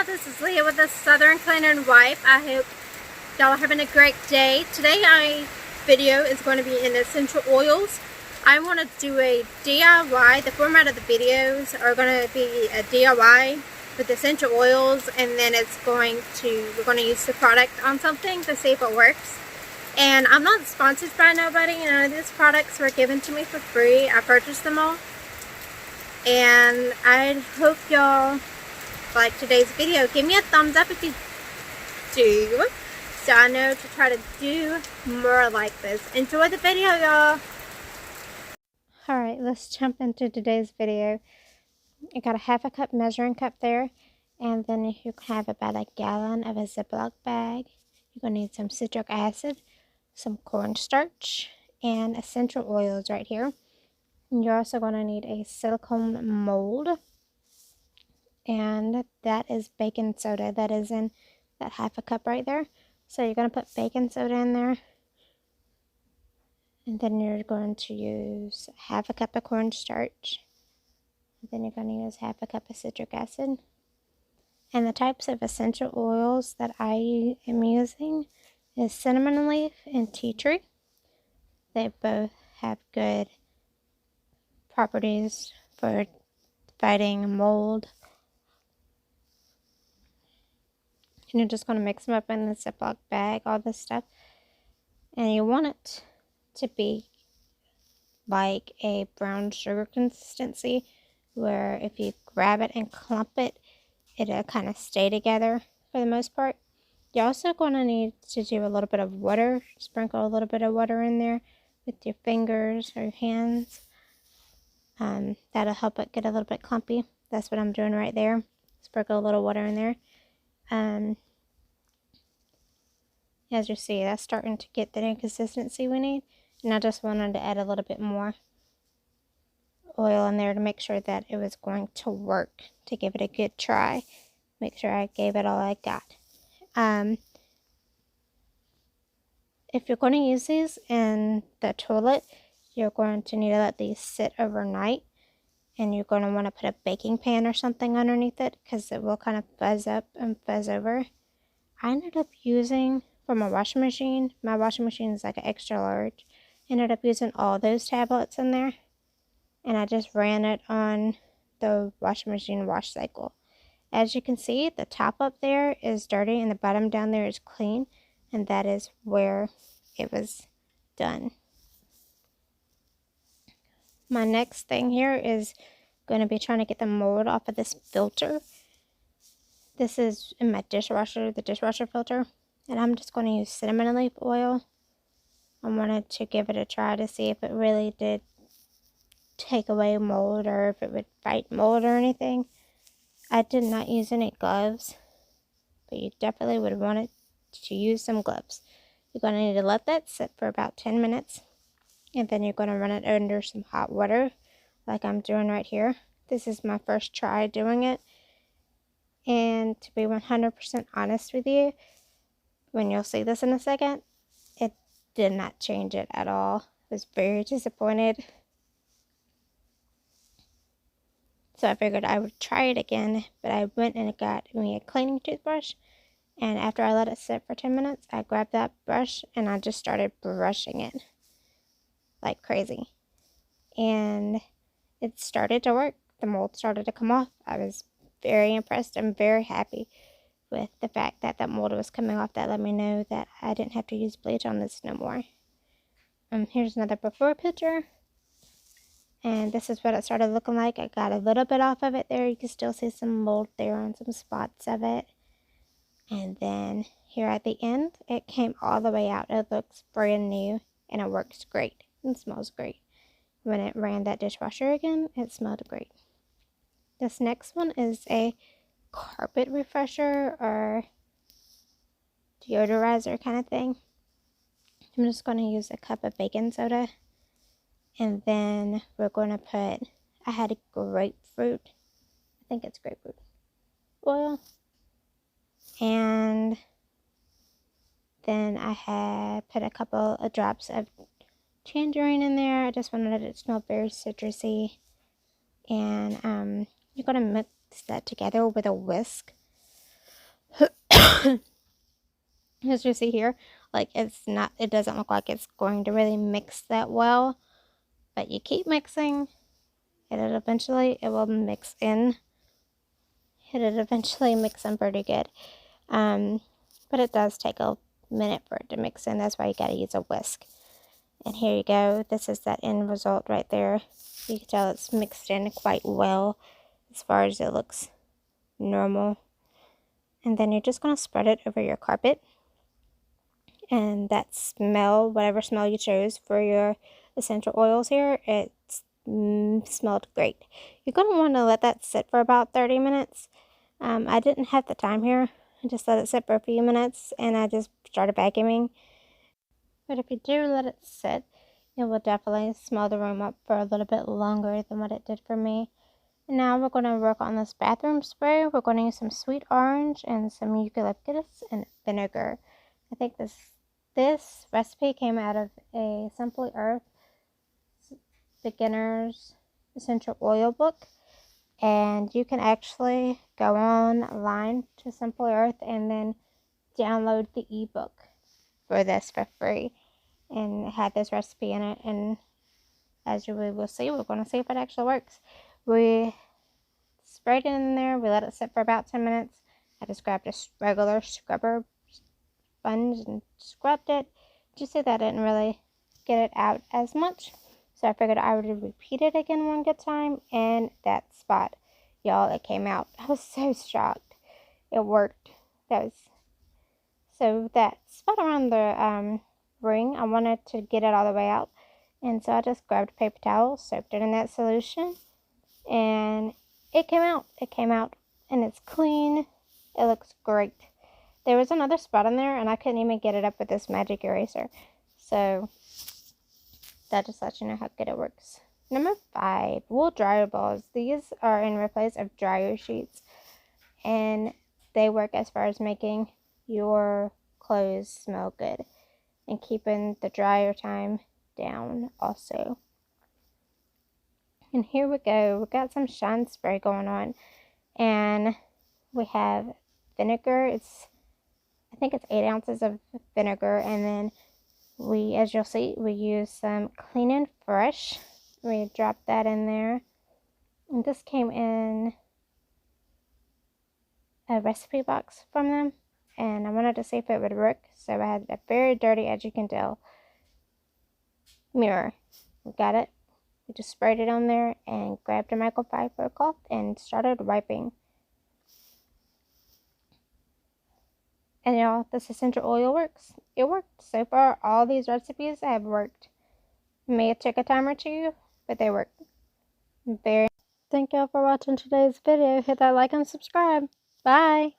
y'all, this is Leah with the Southern Cleaner and Wipe. I hope y'all are having a great day. Today my video is going to be in essential oils. I want to do a DIY. The format of the videos are going to be a DIY with essential oils, and then we're going to use the product on something to see if it works. And I'm not sponsored by nobody. None of these products were given to me for free. I purchased them all. And I hope y'all like today's video. Give me a thumbs up if you do, so I know to try to do more like this. Enjoy the video, y'all. Alright, let's jump into today's video. I got a half a cup measuring cup there, and then you can have about a gallon of a Ziploc bag. You're going to need some citric acid, some cornstarch, and essential oils right here. And you're also going to need a silicone mold, and that is baking soda. That is in that half a cup right there. So you're going to put baking soda in there, and then you're going to use half a cup of cornstarch, and then you're going to use half a cup of citric acid. And the types of essential oils that I am using is cinnamon leaf and tea tree. They both have good properties for fighting mold. And you're just going to mix them up in the Ziploc bag, all this stuff. And you want it to be like a brown sugar consistency, where if you grab it and clump it, it'll kind of stay together for the most part. You're also going to need to do a little bit of water. Sprinkle a little bit of water in there with your fingers or your hands. That'll help it get a little bit clumpy. That's what I'm doing right there. Sprinkle a little water in there. As you see, that's starting to get the consistency we need. And I just wanted to add a little bit more oil in there to make sure that it was going to work, to give it a good try. Make sure I gave it all I got. If you're going to use these in the toilet, you're going to need to let these sit overnight. And you're going to want to put a baking pan or something underneath it, because it will kind of fuzz up and fuzz over. I ended up using, for my washing machine is like an extra large. I ended up using all those tablets in there. And I just ran it on the washing machine wash cycle. As you can see, the top up there is dirty and the bottom down there is clean. And that is where it was done. My next thing here is going to be trying to get the mold off of this filter. This is in my dishwasher, the dishwasher filter. And I'm just going to use cinnamon leaf oil. I wanted to give it a try to see if it really did take away mold, or if it would fight mold or anything. I did not use any gloves, but you definitely would want to use some gloves. You're going to need to let that sit for about 10 minutes. And then you're going to run it under some hot water, like I'm doing right here. This is my first try doing it. And to be 100% honest with you, when you'll see this in a second, it did not change it at all. I was very disappointed. So I figured I would try it again, but I went and got me a cleaning toothbrush. And after I let it sit for 10 minutes, I grabbed that brush and I just started brushing it like crazy. And it started to work. The mold started to come off. I was very impressed. I'm very happy with the fact that that mold was coming off. That let me know that I didn't have to use bleach on this no more. Here's another before picture. And this is what it started looking like. I got a little bit off of it there. You can still see some mold there on some spots of it. And then here at the end, it came all the way out. It looks brand new and it works great. It smells great. When it ran that dishwasher again, it smelled great. This next one is a carpet refresher or deodorizer kind of thing. I'm just going to use a cup of baking soda. And then we're going to put, I had a grapefruit, I think it's grapefruit oil. And then I had put a couple of drops of tangerine in there. I just wanted it to smell very citrusy. And you're going to mix that together with a whisk. As you see here, like it doesn't look like it's going to really mix that well, but you keep mixing, and it will mix in. It'll eventually mix in pretty good. But it does take a minute for it to mix in. That's why you gotta use a whisk. And here you go. This is that end result right there. You can tell it's mixed in quite well as far as it looks normal. And then you're just gonna spread it over your carpet. And that smell, whatever smell you chose for your essential oils here, it smelled great. You're going to want to let that sit for about 30 minutes. I didn't have the time here. I just let it sit for a few minutes and I just started vacuuming. But if you do let it sit, it will definitely smell the room up for a little bit longer than what it did for me. And now we're going to work on this bathroom spray. We're going to use some sweet orange and some eucalyptus and vinegar. I think this recipe came out of a Simply Earth beginner's essential oil book, and you can actually go online to Simply Earth and then download the ebook for this for free, and it had this recipe in it. And as we will see, we're going to see if it actually works. We sprayed it in there, we let it sit for about 10 minutes. I just grabbed a regular scrubber sponge and scrubbed it. Just so that I didn't really get it out as much, so I figured I would repeat it again one good time. And that spot, y'all, it came out. I was so shocked. It worked. So that spot around the ring, I wanted to get it all the way out, and so I just grabbed a paper towel, soaked it in that solution, and it came out. And it's clean. It looks great. There was another spot in there, and I couldn't even get it up with this magic eraser. So that just lets you know how good it works. Number 5, wool dryer balls. These are in replace of dryer sheets, and they work as far as making your clothes smell good and keeping the dryer time down also. And here we go. We got some shine spray going on, and we have vinegar. I think it's 8 ounces of vinegar, and then as you'll see, we use some Clean and Fresh. We dropped that in there, and this came in a recipe box from them, and I wanted to see if it would work, so I had a very dirty, as you can tell, mirror. We got it. We just sprayed it on there and grabbed a microfiber cloth and started wiping. And y'all, this essential oil works. It worked. So far, all these recipes have worked. It may have took a time or two, but they worked. Thank y'all for watching today's video. Hit that like and subscribe. Bye.